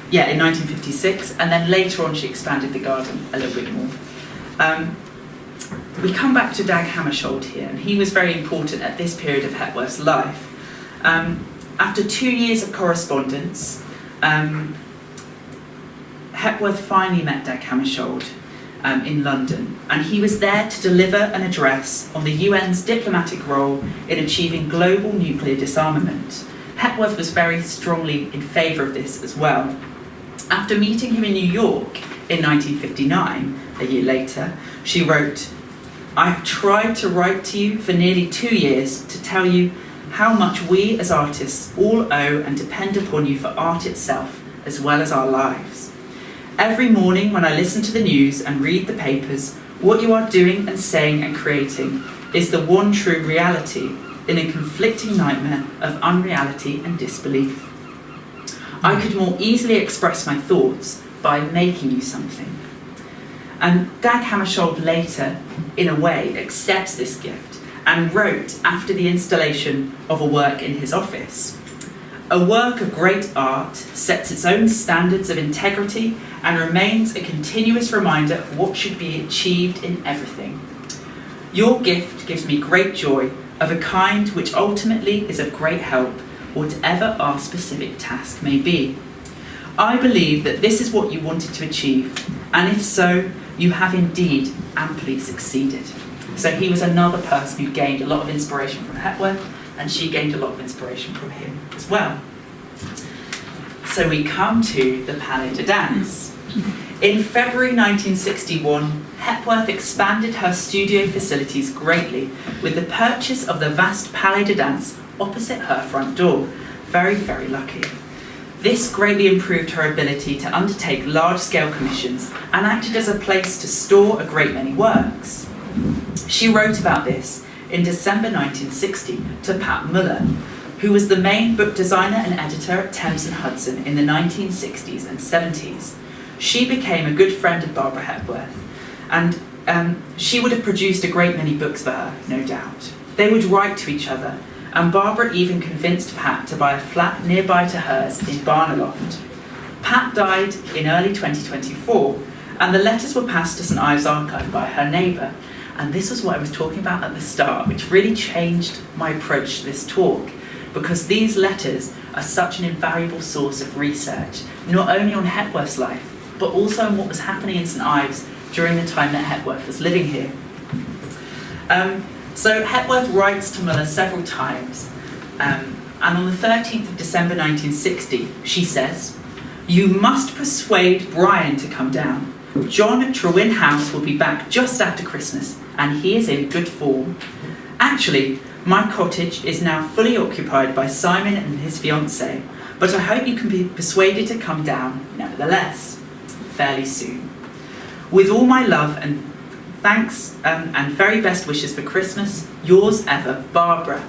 S1: In 1956, and then later on she expanded the garden a little bit more. We come back to Dag Hammarskjöld here, and he was very important at this period of Hepworth's life. After 2 years of correspondence, Hepworth finally met Dag Hammarskjöld in London, and he was there to deliver an address on the UN's diplomatic role in achieving global nuclear disarmament. Hepworth was very strongly in favour of this as well. After meeting him in New York in 1959, a year later, she wrote, "I have tried to write to you for nearly 2 years to tell you how much we as artists all owe and depend upon you for art itself as well as our lives. Every morning when I listen to the news and read the papers, what you are doing and saying and creating is the one true reality in a conflicting nightmare of unreality and disbelief. I could more easily express my thoughts by making you something." And Dag Hammarskjöld later, in a way, accepts this gift and wrote after the installation of a work in his office, "A work of great art sets its own standards of integrity and remains a continuous reminder of what should be achieved in everything. Your gift gives me great joy, of a kind which ultimately is of great help, whatever our specific task may be. I believe that this is what you wanted to achieve, and if so, you have indeed amply succeeded." So he was another person who gained a lot of inspiration from Hepworth, and she gained a lot of inspiration from him as well. So we come to the Palais de Danse. In February 1961, Hepworth expanded her studio facilities greatly with the purchase of the vast Palais de Danse opposite her front door. Very, very lucky. This greatly improved her ability to undertake large-scale commissions and acted as a place to store a great many works. She wrote about this in December 1960 to Pat Muller, who was the main book designer and editor at Thames and Hudson in the 1960s and 70s. She became a good friend of Barbara Hepworth, and she would have produced a great many books for her, no doubt. They would write to each other, and Barbara even convinced Pat to buy a flat nearby to hers in Barneloft. Pat died in early 2024, and the letters were passed to St Ives Archive by her neighbour. And this was what I was talking about at the start, which really changed my approach to this talk, because these letters are such an invaluable source of research, not only on Hepworth's life, but also on what was happening in St Ives during the time that Hepworth was living here. So Hepworth writes to Muller several times, and on the 13th of December 1960, she says, "You must persuade Brian to come down. John Trewin House will be back just after Christmas, and he is in good form. Actually, my cottage is now fully occupied by Simon and his fiancée, but I hope you can be persuaded to come down nevertheless, fairly soon. With all my love and thanks and very best wishes for Christmas, yours ever, Barbara.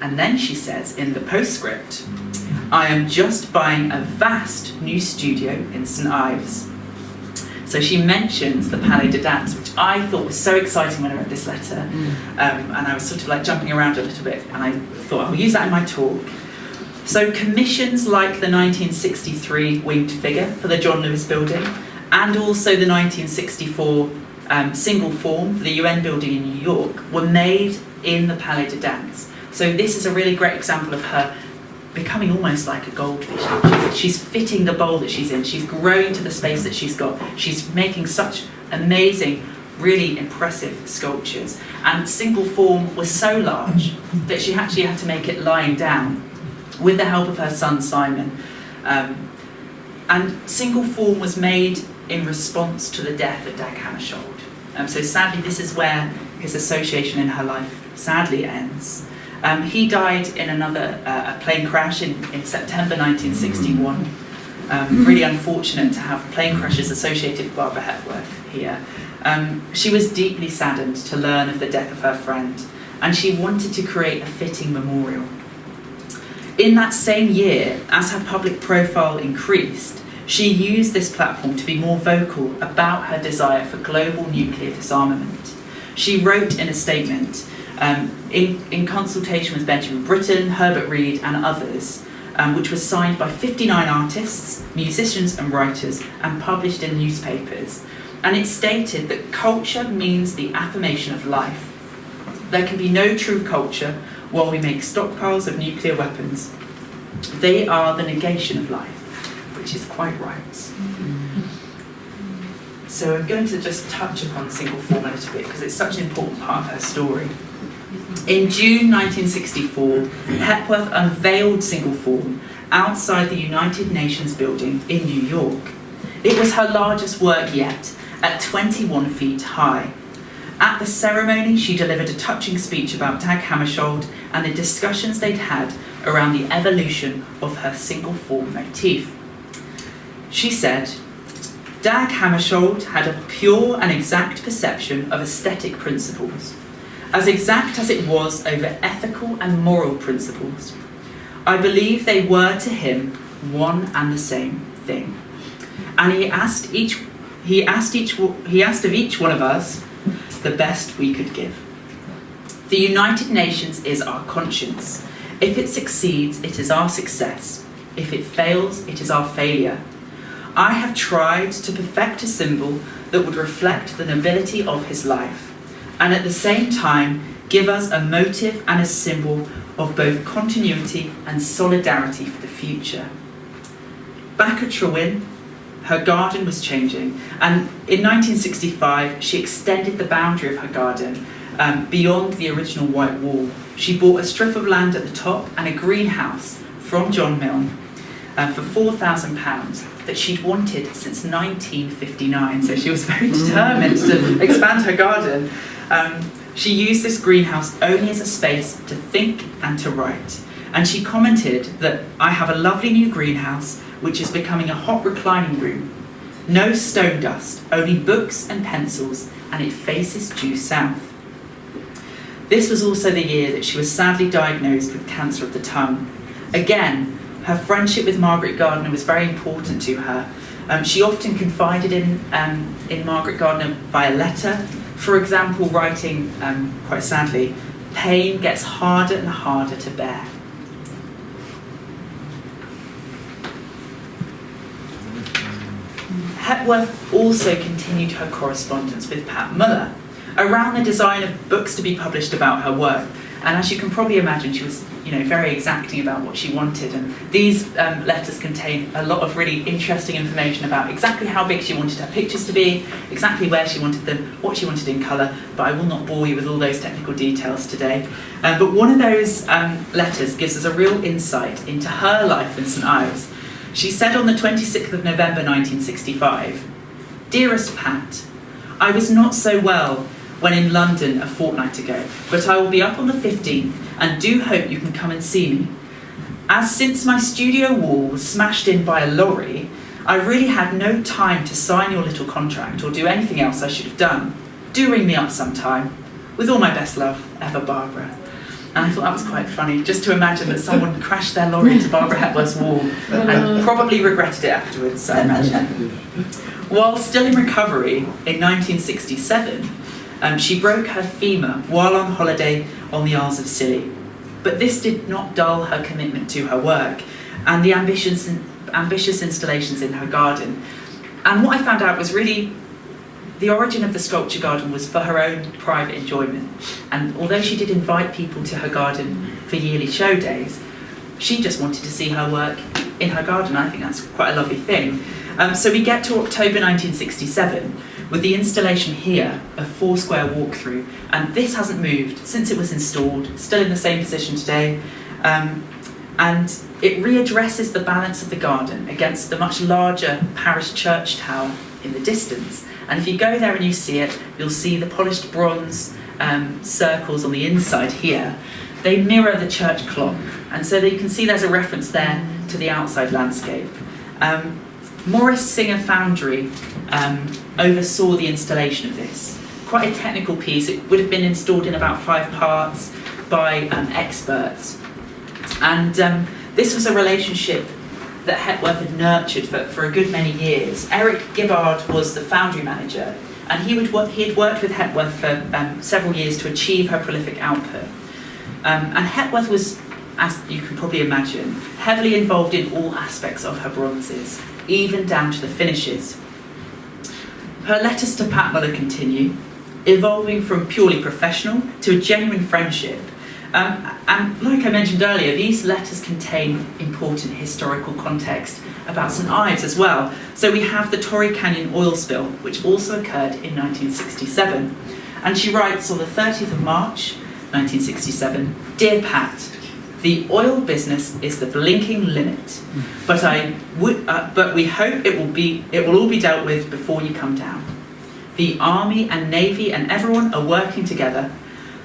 S1: And then she says in the postscript, I am just buying a vast new studio in St Ives. So she mentions the Palais de Danse, which I thought was so exciting when I read this letter. And I was sort of like jumping around a little bit, and I thought I'll use that in my talk. So commissions like the 1963 winged figure for the John Lewis building, and also the 1964 single form for the UN building in New York were made in the Palais de Danse. So this is a really great example of her becoming almost like a goldfish. She's fitting the bowl that she's in. She's growing to the space that she's got. She's making such amazing, really impressive sculptures. And single form was so large that she actually had to make it lying down with the help of her son Simon. And single form was made in response to the death of Dag Hammarskjöld. So sadly, this is where his association in her life sadly ends. He died in another a plane crash in September 1961. Really unfortunate to have plane crashes associated with Barbara Hepworth here. She was deeply saddened to learn of the death of her friend, and she wanted to create a fitting memorial. In that same year, as her public profile increased, she used this platform to be more vocal about her desire for global nuclear disarmament. She wrote in a statement, in consultation with Benjamin Britten, Herbert Reed and others, which was signed by 59 artists, musicians and writers, and published in newspapers. And it stated that culture means the affirmation of life. There can be no true culture while we make stockpiles of nuclear weapons. They are the negation of life, which is quite right. So I'm going to just touch upon single form a little bit because it's such an important part of her story. In June 1964, Hepworth unveiled single form outside the United Nations building in New York. It was her largest work yet, at 21 feet high. At the ceremony, she delivered a touching speech about Dag Hammarskjöld and the discussions they'd had around the evolution of her single form motif. She said, Dag Hammarskjöld had a pure and exact perception of aesthetic principles, as exact as it was over ethical and moral principles. I believe they were to him one and the same thing. And he asked of each one of us the best we could give. The United Nations is our conscience. If it succeeds, it is our success. If it fails, it is our failure. I have tried to perfect a symbol that would reflect the nobility of his life, and at the same time give us a motive and a symbol of both continuity and solidarity for the future. Back at Trewin, her garden was changing, and in 1965 she extended the boundary of her garden beyond the original white wall. She bought a strip of land at the top and a greenhouse from John Milne for £4,000 that she'd wanted since 1959, so she was very determined to expand her garden. She used this greenhouse only as a space to think and to write, and she commented that I have a lovely new greenhouse which is becoming a hot reclining room. No stone dust, only books and pencils, and it faces due south. This was also the year that she was sadly diagnosed with cancer of the tongue. Again, her friendship with Margaret Gardner was very important to her. She often confided in Margaret Gardner via letter, for example, writing, quite sadly, pain gets harder and harder to bear. Hepworth also continued her correspondence with Pat Muller around the design of books to be published about her work. And as you can probably imagine, she was very exacting about what she wanted. And these letters contain a lot of really interesting information about exactly how big she wanted her pictures to be, exactly where she wanted them, what she wanted in colour, but I will not bore you with all those technical details today. But one of those letters gives us a real insight into her life in St Ives. She said on the 26th of November 1965, Dearest Pat, I was not so well when in London a fortnight ago, but I will be up on the 15th and do hope you can come and see me. As since my studio wall was smashed in by a lorry, I really had no time to sign your little contract or do anything else I should have done. Do ring me up sometime. With all my best love, ever Barbara. And I thought that was quite funny, just to imagine that someone crashed their lorry into Barbara Hepworth's wall and probably regretted it afterwards, I imagine. While still in recovery in 1967, she broke her femur while on holiday on the Isles of Scilly. But this did not dull her commitment to her work and the ambitious installations in her garden. And what I found out was really the origin of the sculpture garden was for her own private enjoyment. And although she did invite people to her garden for yearly show days, she just wanted to see her work in her garden. I think that's quite a lovely thing. So we get to October 1967 with the installation here of Foursquare Walkthrough, and this hasn't moved since it was installed, still in the same position today, and it readdresses the balance of the garden against the much larger parish church tower in the distance. And if you go there and you see it, you'll see the polished bronze circles on the inside here. They mirror the church clock, and so that you can see there's a reference there to the outside landscape. Morris Singer Foundry oversaw the installation of this. Quite a technical piece. It would have been installed in about 5 parts by experts. And this was a relationship that Hepworth had nurtured for a good many years. Eric Gibbard was the foundry manager, and he had worked with Hepworth for several years to achieve her prolific output. And Hepworth was, as you can probably imagine, heavily involved in all aspects of her bronzes, even down to the finishes. Her letters to Pat Muller continue, evolving from purely professional to a genuine friendship. And like I mentioned earlier, these letters contain important historical context about St Ives as well. So we have the Torrey Canyon oil spill, which also occurred in 1967. And she writes on the 30th of March, 1967, Dear Pat, the oil business is the blinking limit, but we hope it will all be dealt with before you come down. The Army and Navy and everyone are working together.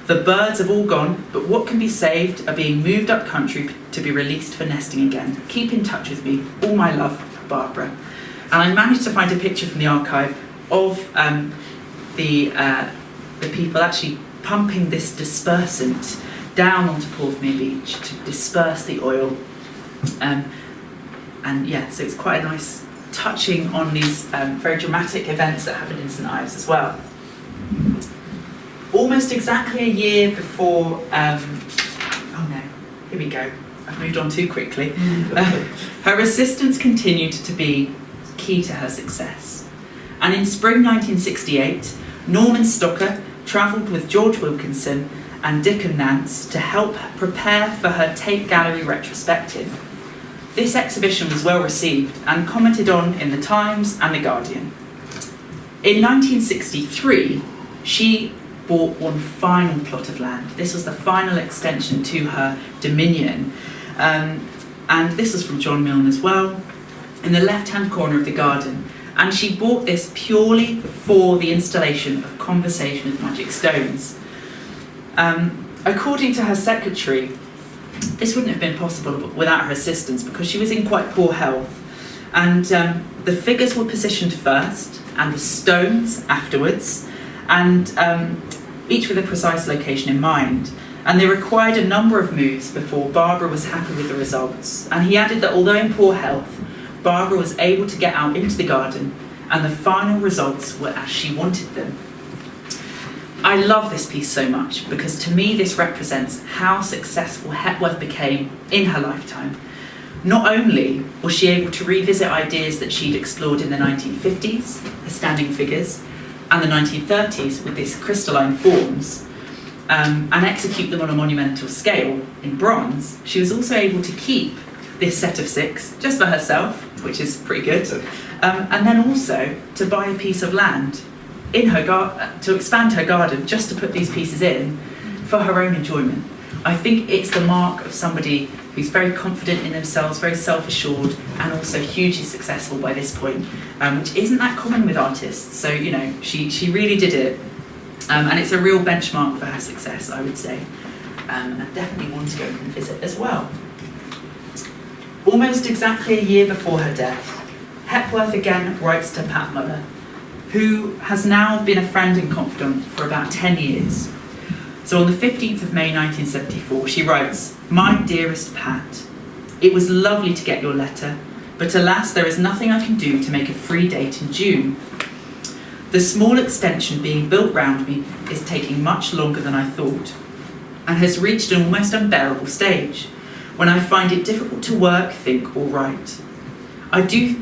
S1: The birds have all gone, but what can be saved are being moved up country to be released for nesting again. Keep in touch with me. All my love, Barbara. And I managed to find a picture from the archive of the people actually pumping this dispersant down onto Porthmeor Beach to disperse the oil. And yeah, so it's quite a nice touching on these very dramatic events that happened in St Ives as well. Almost exactly a year before, oh no, here we go, I've moved on too quickly. Her assistance continued to be key to her success. And in spring 1968, Norman Stocker travelled with George Wilkinson and Dickon Nance to help prepare for her Tate Gallery retrospective. This exhibition was well received and commented on in the Times and the Guardian. In 1963, she bought one final plot of land. This was the final extension to her dominion. And this was from John Milne as well, in the left-hand corner of the garden. And she bought this purely for the installation of Conversation with Magic Stones. According to her secretary, this wouldn't have been possible without her assistance because she was in quite poor health. And the figures were positioned first and the stones afterwards, and each with a precise location in mind. And they required a number of moves before Barbara was happy with the results. And he added that although in poor health, Barbara was able to get out into the garden and the final results were as she wanted them. I love this piece so much because to me this represents how successful Hepworth became in her lifetime. Not only was she able to revisit ideas that she'd explored in the 1950s, her standing figures, and the 1930s with these crystalline forms, and execute them on a monumental scale in bronze, she was also able to keep this set of 6 just for herself, which is pretty good, and then also to buy a piece of land in her to expand her garden just to put these pieces in for her own enjoyment. I think it's the mark of somebody who's very confident in themselves, very self-assured, and also hugely successful by this point, which isn't that common with artists. So, you know, she really did it. And it's a real benchmark for her success, I would say. And definitely one to go and visit as well. Almost exactly a year before her death, Hepworth again writes to Pat Muller, who has now been a friend and confidant for about 10 years. So on the 15th of May 1974, she writes, "My dearest Pat, it was lovely to get your letter, but alas, there is nothing I can do to make a free date in June. The small extension being built round me is taking much longer than I thought, and has reached an almost unbearable stage, when I find it difficult to work, think, or write. I do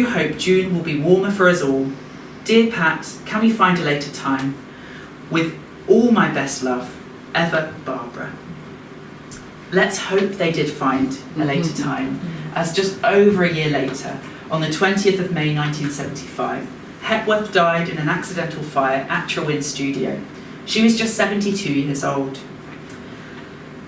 S1: hope June will be warmer for us all. Dear Pat, can we find a later time? With all my best love, ever Barbara." Let's hope they did find a later time, as just over a year later, on the 20th of May 1975, Hepworth died in an accidental fire at Trewin Studio. She was just 72 years old.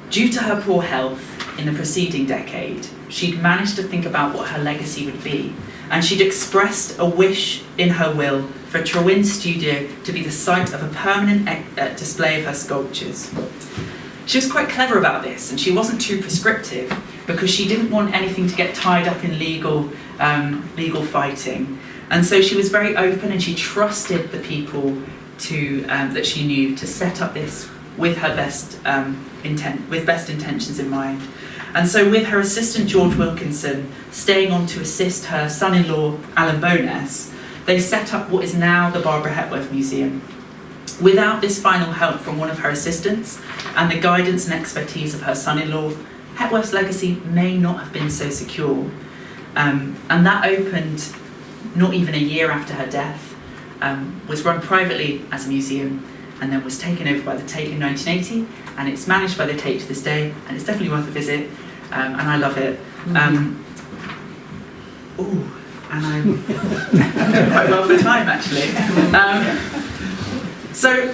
S1: Due to her poor health in the preceding decade, she'd managed to think about what her legacy would be, and she'd expressed a wish in her will for Trewin Studio to be the site of a permanent display of her sculptures. She was quite clever about this, and she wasn't too prescriptive, because she didn't want anything to get tied up in legal fighting. And so she was very open, and she trusted the people that she knew to set up this with her best intentions in mind. And so with her assistant George Wilkinson staying on to assist her son-in-law Alan Bowness, they set up what is now the Barbara Hepworth Museum. Without this final help from one of her assistants and the guidance and expertise of her son-in-law, Hepworth's legacy may not have been so secure. And that opened not even a year after her death, was run privately as a museum, and then was taken over by the Tate in 1980, and it's managed by the Tate to this day, and it's definitely worth a visit, and I love it. And I'm doing quite well for time, actually. So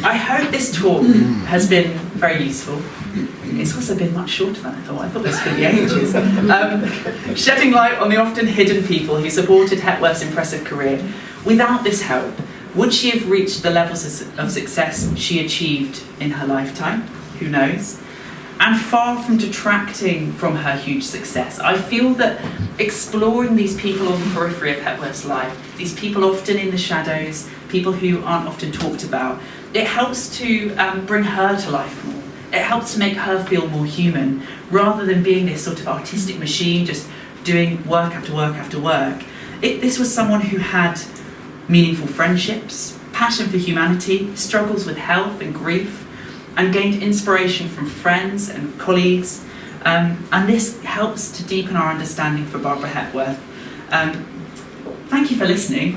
S1: I hope this talk has been very useful. It's also been much shorter than I thought. I thought this was going to be ages. Shedding light on the often hidden people who supported Hepworth's impressive career. Without this help, would she have reached the levels of success she achieved in her lifetime? Who knows? And far from detracting from her huge success, I feel that exploring these people on the periphery of Hepworth's life, these people often in the shadows, people who aren't often talked about, it helps to bring her to life more. It helps to make her feel more human, rather than being this sort of artistic machine, just doing work after work after work. This was someone who had meaningful friendships, passion for humanity, struggles with health and grief, and gained inspiration from friends and colleagues. And this helps to deepen our understanding for Barbara Hepworth. Thank you for listening.